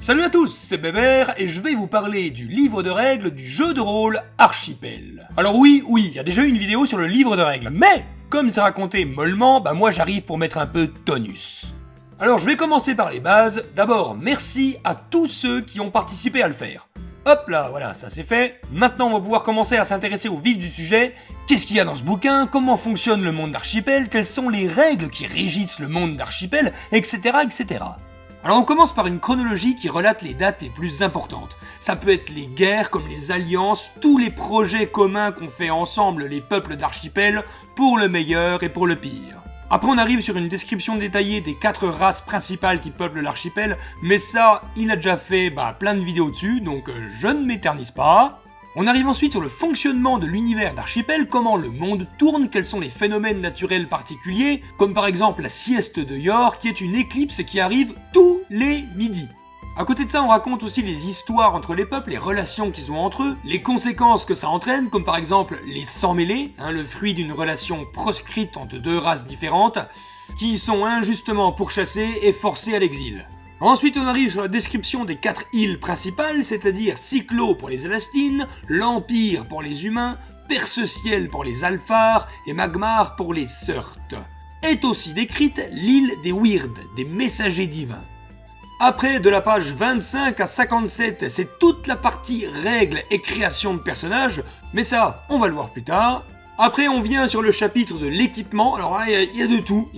Salut à tous, c'est Bébert et je vais vous parler du livre de règles du jeu de rôle Archipel. Alors oui, il y a déjà eu une vidéo sur le livre de règles, mais comme c'est raconté mollement, moi j'arrive pour mettre un peu de tonus. Alors je vais commencer par les bases. D'abord, merci à tous ceux qui ont participé à le faire. Hop là, voilà, ça c'est fait. Maintenant on va pouvoir commencer à s'intéresser au vif du sujet. Qu'est-ce qu'il y a dans ce bouquin? Comment fonctionne le monde d'Archipel? Quelles sont les règles qui régissent le monde d'Archipel? Etc. etc. Alors on commence par une chronologie qui relate les dates les plus importantes. Ça peut être les guerres comme les alliances, tous les projets communs qu'ont fait ensemble les peuples d'Archipel pour le meilleur et pour le pire. Après on arrive sur une description détaillée des 4 races principales qui peuplent l'archipel, mais ça, il a déjà fait plein de vidéos dessus, donc je ne m'éternise pas. On arrive ensuite sur le fonctionnement de l'univers d'Archipel, comment le monde tourne, quels sont les phénomènes naturels particuliers, comme par exemple la sieste de Yor, qui est une éclipse qui arrive tous les midis. À côté de ça, on raconte aussi les histoires entre les peuples, les relations qu'ils ont entre eux, les conséquences que ça entraîne, comme par exemple les sans-mêlés, le fruit d'une relation proscrite entre 2 races différentes, qui sont injustement pourchassés et forcés à l'exil. Ensuite, on arrive sur la description des 4 îles principales, c'est-à-dire Cyclo pour les Elastines, l'Empire pour les humains, Perce-Ciel pour les Alphars et Magmar pour les Surtes. Est aussi décrite l'île des Wyrd, des messagers divins. Après, de la page 25 à 57, c'est toute la partie règles et création de personnages, mais ça, on va le voir plus tard. Après, on vient sur le chapitre de l'équipement. Alors là, il y a de tout,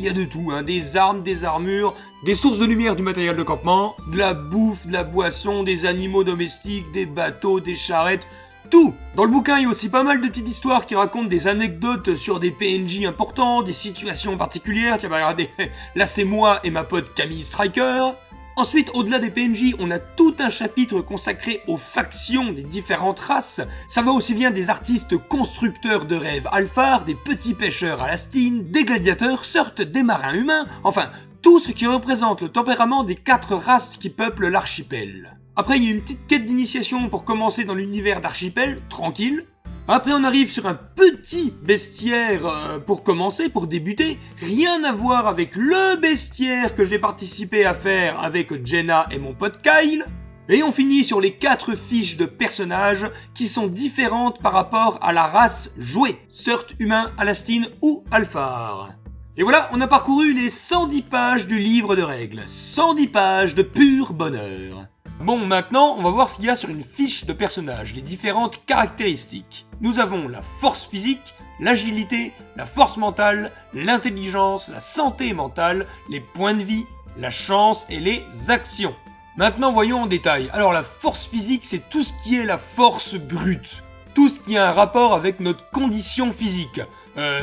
des armes, des armures, des sources de lumière du matériel de campement, de la bouffe, de la boisson, des animaux domestiques, des bateaux, des charrettes, tout. Dans le bouquin, il y a aussi pas mal de petites histoires qui racontent des anecdotes sur des PNJ importants, des situations particulières. Tiens, regardez, là c'est moi et ma pote Camille Striker. Ensuite, au-delà des PNJ, on a tout un chapitre consacré aux factions des différentes races. Ça va aussi bien des artistes constructeurs de rêves Alphars, des petits pêcheurs Alastines, des gladiateurs Surtes, des marins humains, enfin, tout ce qui représente le tempérament des 4 races qui peuplent l'archipel. Après, il y a une petite quête d'initiation pour commencer dans l'univers d'Archipel, tranquille. Après, on arrive sur un petit bestiaire pour commencer, pour débuter. Rien à voir avec le bestiaire que j'ai participé à faire avec Jenna et mon pote Kyle. Et on finit sur les 4 fiches de personnages qui sont différentes par rapport à la race jouée. Surtes, humains, Alastines ou Alphars. Et voilà, on a parcouru les 110 pages du livre de règles. 110 pages de pur bonheur. Bon, maintenant, on va voir ce qu'il y a sur une fiche de personnage, les différentes caractéristiques. Nous avons la force physique, l'agilité, la force mentale, l'intelligence, la santé mentale, les points de vie, la chance et les actions. Maintenant, voyons en détail. Alors, la force physique, c'est tout ce qui est la force brute. Tout ce qui a un rapport avec notre condition physique.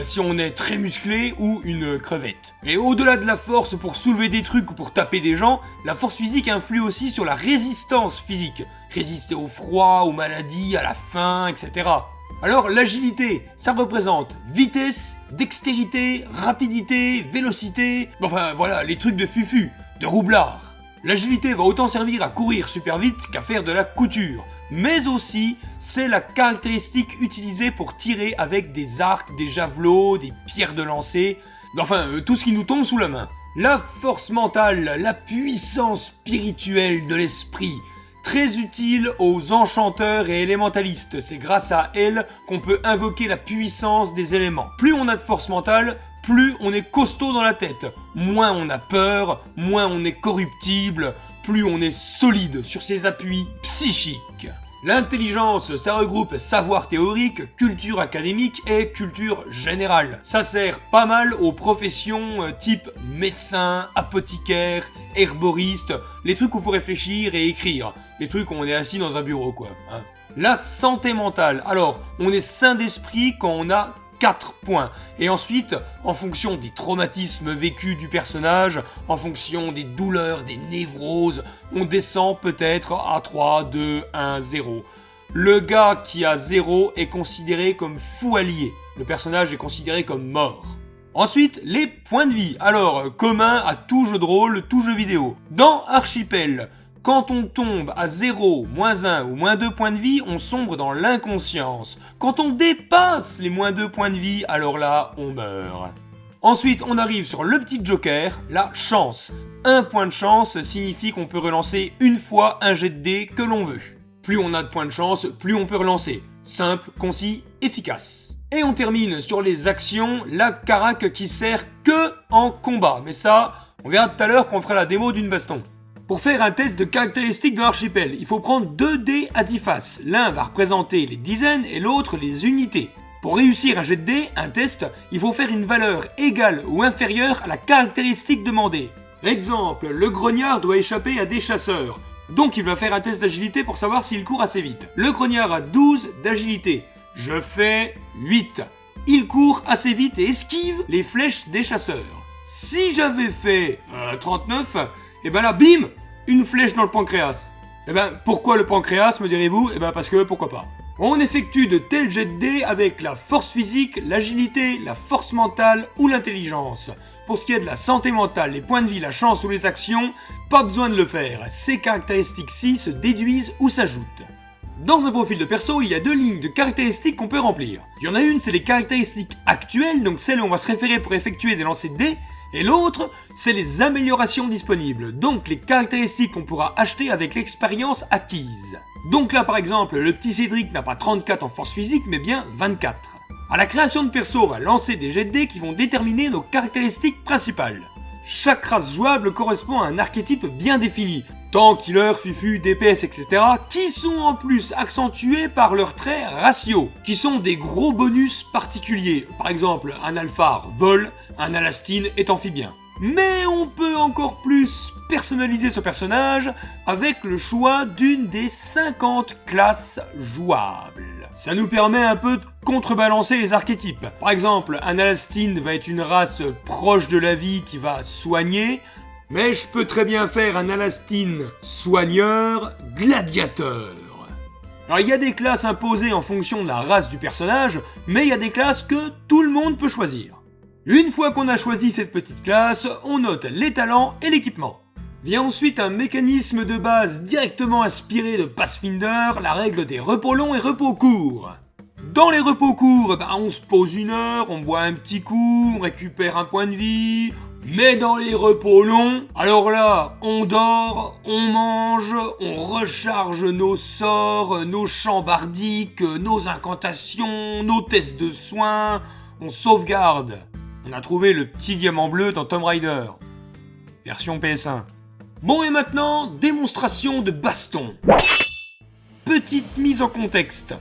Si on est très musclé ou une crevette. Et au-delà de la force pour soulever des trucs ou pour taper des gens, la force physique influe aussi sur la résistance physique. Résister au froid, aux maladies, à la faim, etc. Alors l'agilité, ça représente vitesse, dextérité, rapidité, vélocité, enfin voilà, les trucs de fufu, de roublard. L'agilité va autant servir à courir super vite qu'à faire de la couture, mais aussi c'est la caractéristique utilisée pour tirer avec des arcs, des javelots, des pierres de lancer, enfin tout ce qui nous tombe sous la main. La force mentale, la puissance spirituelle de l'esprit, très utile aux enchanteurs et élémentalistes, c'est grâce à elle qu'on peut invoquer la puissance des éléments. Plus on a de force mentale, plus on est costaud dans la tête, moins on a peur, moins on est corruptible, plus on est solide sur ses appuis psychiques. L'intelligence, ça regroupe savoir théorique, culture académique et culture générale. Ça sert pas mal aux professions type médecin, apothicaire, herboriste, les trucs où faut réfléchir et écrire, les trucs où on est assis dans un bureau quoi. La santé mentale, alors on est sain d'esprit quand on a 4 points. Et ensuite, en fonction des traumatismes vécus du personnage, en fonction des douleurs, des névroses, on descend peut-être à 3, 2, 1, 0. Le gars qui a 0 est considéré comme fou allié. Le personnage est considéré comme mort. Ensuite, les points de vie. Alors, commun à tout jeu de rôle, tout jeu vidéo. Dans Archipel, quand on tombe à 0, -1 ou -2 points de vie, on sombre dans l'inconscience. Quand on dépasse les -2 points de vie, alors là, on meurt. Ensuite, on arrive sur le petit joker, la chance. Un point de chance signifie qu'on peut relancer une fois un jet de dés que l'on veut. Plus on a de points de chance, plus on peut relancer. Simple, concis, efficace. Et on termine sur les actions, la carac qui sert que en combat. Mais ça, on verra tout à l'heure quand on fera la démo d'une baston. Pour faire un test de caractéristiques de l'archipel, il faut prendre 2 dés à 10 faces. L'un va représenter les dizaines et l'autre les unités. Pour réussir un jet de dés, un test, il faut faire une valeur égale ou inférieure à la caractéristique demandée. Exemple, le grognard doit échapper à des chasseurs. Donc il va faire un test d'agilité pour savoir s'il court assez vite. Le grognard a 12 d'agilité. Je fais 8. Il court assez vite et esquive les flèches des chasseurs. Si j'avais fait 39, et ben là, bim, une flèche dans le pancréas. Et ben pourquoi le pancréas, me direz-vous? Et ben parce que pourquoi pas. On effectue de tels jets de dés avec la force physique, l'agilité, la force mentale ou l'intelligence. Pour ce qui est de la santé mentale, les points de vie, la chance ou les actions, pas besoin de le faire. Ces caractéristiques-ci se déduisent ou s'ajoutent. Dans un profil de perso, il y a 2 lignes de caractéristiques qu'on peut remplir. Il y en a une, c'est les caractéristiques actuelles, donc celles où on va se référer pour effectuer des lancers de dés, et l'autre, c'est les améliorations disponibles, donc les caractéristiques qu'on pourra acheter avec l'expérience acquise. Donc là par exemple, le petit Cédric n'a pas 34 en force physique, mais bien 24. À la création de perso, on va lancer des jets de dés qui vont déterminer nos caractéristiques principales. Chaque race jouable correspond à un archétype bien défini, tank, killer, fufu, DPS, etc., qui sont en plus accentués par leurs traits raciaux, qui sont des gros bonus particuliers. Par exemple, un alphar vole, un alastine est amphibien. Mais on peut encore plus personnaliser ce personnage avec le choix d'une des 50 classes jouables. Ça nous permet un peu de contrebalancer les archétypes. Par exemple, un alastine va être une race proche de la vie qui va soigner, mais je peux très bien faire un alastine soigneur gladiateur. Alors il y a des classes imposées en fonction de la race du personnage, mais il y a des classes que tout le monde peut choisir. Une fois qu'on a choisi cette petite classe, on note les talents et l'équipement. Vient ensuite un mécanisme de base directement inspiré de Pathfinder, la règle des repos longs et repos courts. Dans les repos courts, on se pose 1 heure, on boit un petit coup, on récupère un point de vie. Mais dans les repos longs, alors là, on dort, on mange, on recharge nos sorts, nos champs bardiques, nos incantations, nos tests de soins, on sauvegarde. On a trouvé le petit diamant bleu dans Tomb Raider. Version PS1. Bon et maintenant, démonstration de baston. Petite mise en contexte.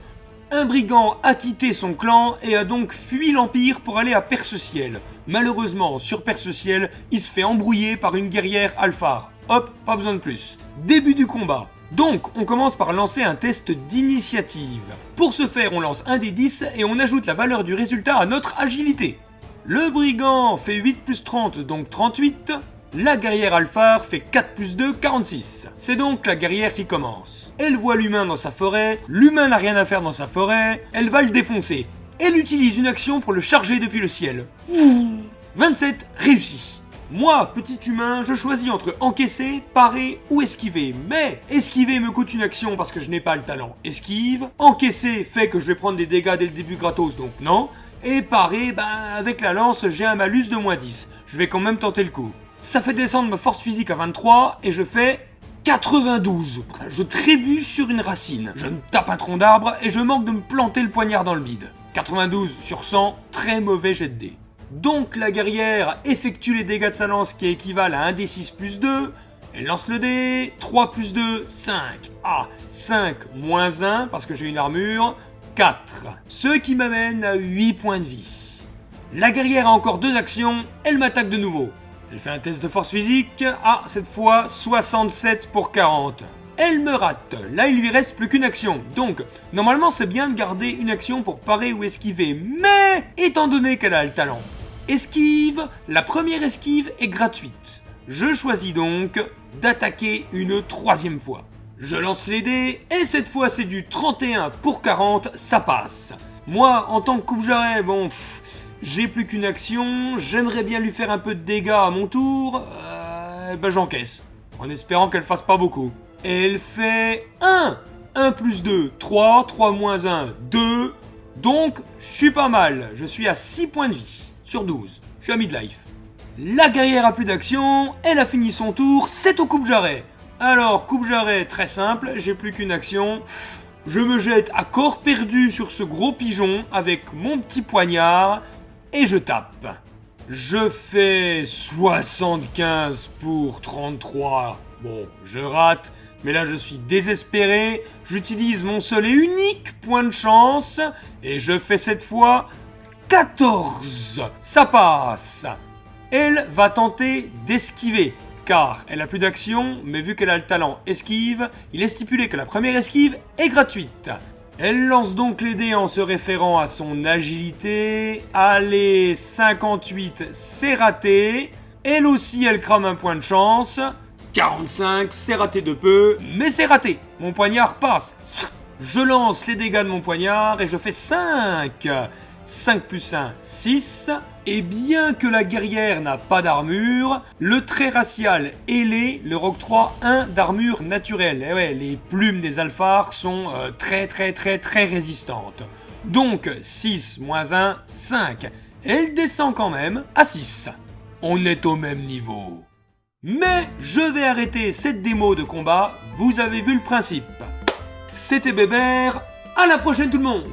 Un brigand a quitté son clan et a donc fui l'Empire pour aller à Perce-Ciel. Malheureusement, sur Perce-Ciel, il se fait embrouiller par une guerrière alphar. Hop, pas besoin de plus. Début du combat. Donc, on commence par lancer un test d'initiative. Pour ce faire, on lance un des 10 et on ajoute la valeur du résultat à notre agilité. Le brigand fait 8 plus 30, donc 38. La guerrière alphar fait 4 plus 2, 46. C'est donc la guerrière qui commence. Elle voit l'humain dans sa forêt, l'humain n'a rien à faire dans sa forêt, elle va le défoncer. Elle utilise une action pour le charger depuis le ciel. 27 réussi. Moi, petit humain, je choisis entre encaisser, parer ou esquiver. Mais esquiver me coûte une action parce que je n'ai pas le talent esquive. Encaisser fait que je vais prendre des dégâts dès le début gratos, donc non. Et parer, avec la lance, j'ai un malus de moins 10. Je vais quand même tenter le coup. Ça fait descendre ma force physique à 23 et je fais 92. Je trébuche sur une racine. Je me tape un tronc d'arbre et je manque de me planter le poignard dans le bide. 92 sur 100, très mauvais jet de dés. Donc la guerrière effectue les dégâts de sa lance qui équivalent à 1d6 plus 2. Elle lance le dé, 3 plus 2, 5. Ah, 5 moins 1 parce que j'ai une armure, 4. Ce qui m'amène à 8 points de vie. La guerrière a encore 2 actions, elle m'attaque de nouveau. Elle fait un test de force physique, cette fois 67 pour 40. Elle me rate, là il lui reste plus qu'une action, donc normalement c'est bien de garder une action pour parer ou esquiver, mais étant donné qu'elle a le talent esquive, la première esquive est gratuite. Je choisis donc d'attaquer une 3e fois. Je lance les dés, et cette fois c'est du 31 pour 40, ça passe. Moi, en tant que coupe-jarret, j'ai plus qu'une action, j'aimerais bien lui faire un peu de dégâts à mon tour, j'encaisse, en espérant qu'elle fasse pas beaucoup. Elle fait 1 plus 2, 3 moins 1, 2, donc je suis pas mal, je suis à 6 points de vie sur 12. je suis à midlife. La guerrière a plus d'action, elle a fini son tour, c'est au coupe-jarret. Alors, coupe-jarret, très simple, j'ai plus qu'une action. Je me jette à corps perdu sur ce gros pigeon avec mon petit poignard et je tape. Je fais 75 pour 33. Bon, je rate, mais là je suis désespéré. J'utilise mon seul et unique point de chance et je fais cette fois 14. Ça passe. Elle va tenter d'esquiver, car elle a plus d'action, mais vu qu'elle a le talent esquive, il est stipulé que la première esquive est gratuite. Elle lance donc les dés en se référant à son agilité. Allez, 58, c'est raté. Elle aussi, elle crame un point de chance. 45, c'est raté de peu, mais c'est raté. Mon poignard passe. Je lance les dégâts de mon poignard et je fais 5. 5 plus 1, 6. Et bien que la guerrière n'a pas d'armure, le trait racial ailé leur octroie 1 d'armure naturelle. Et ouais, les plumes des alphares sont très résistantes. Donc 6 moins 1, 5. Elle descend quand même à 6. On est au même niveau. Mais je vais arrêter cette démo de combat, vous avez vu le principe. C'était Bébert, à la prochaine tout le monde!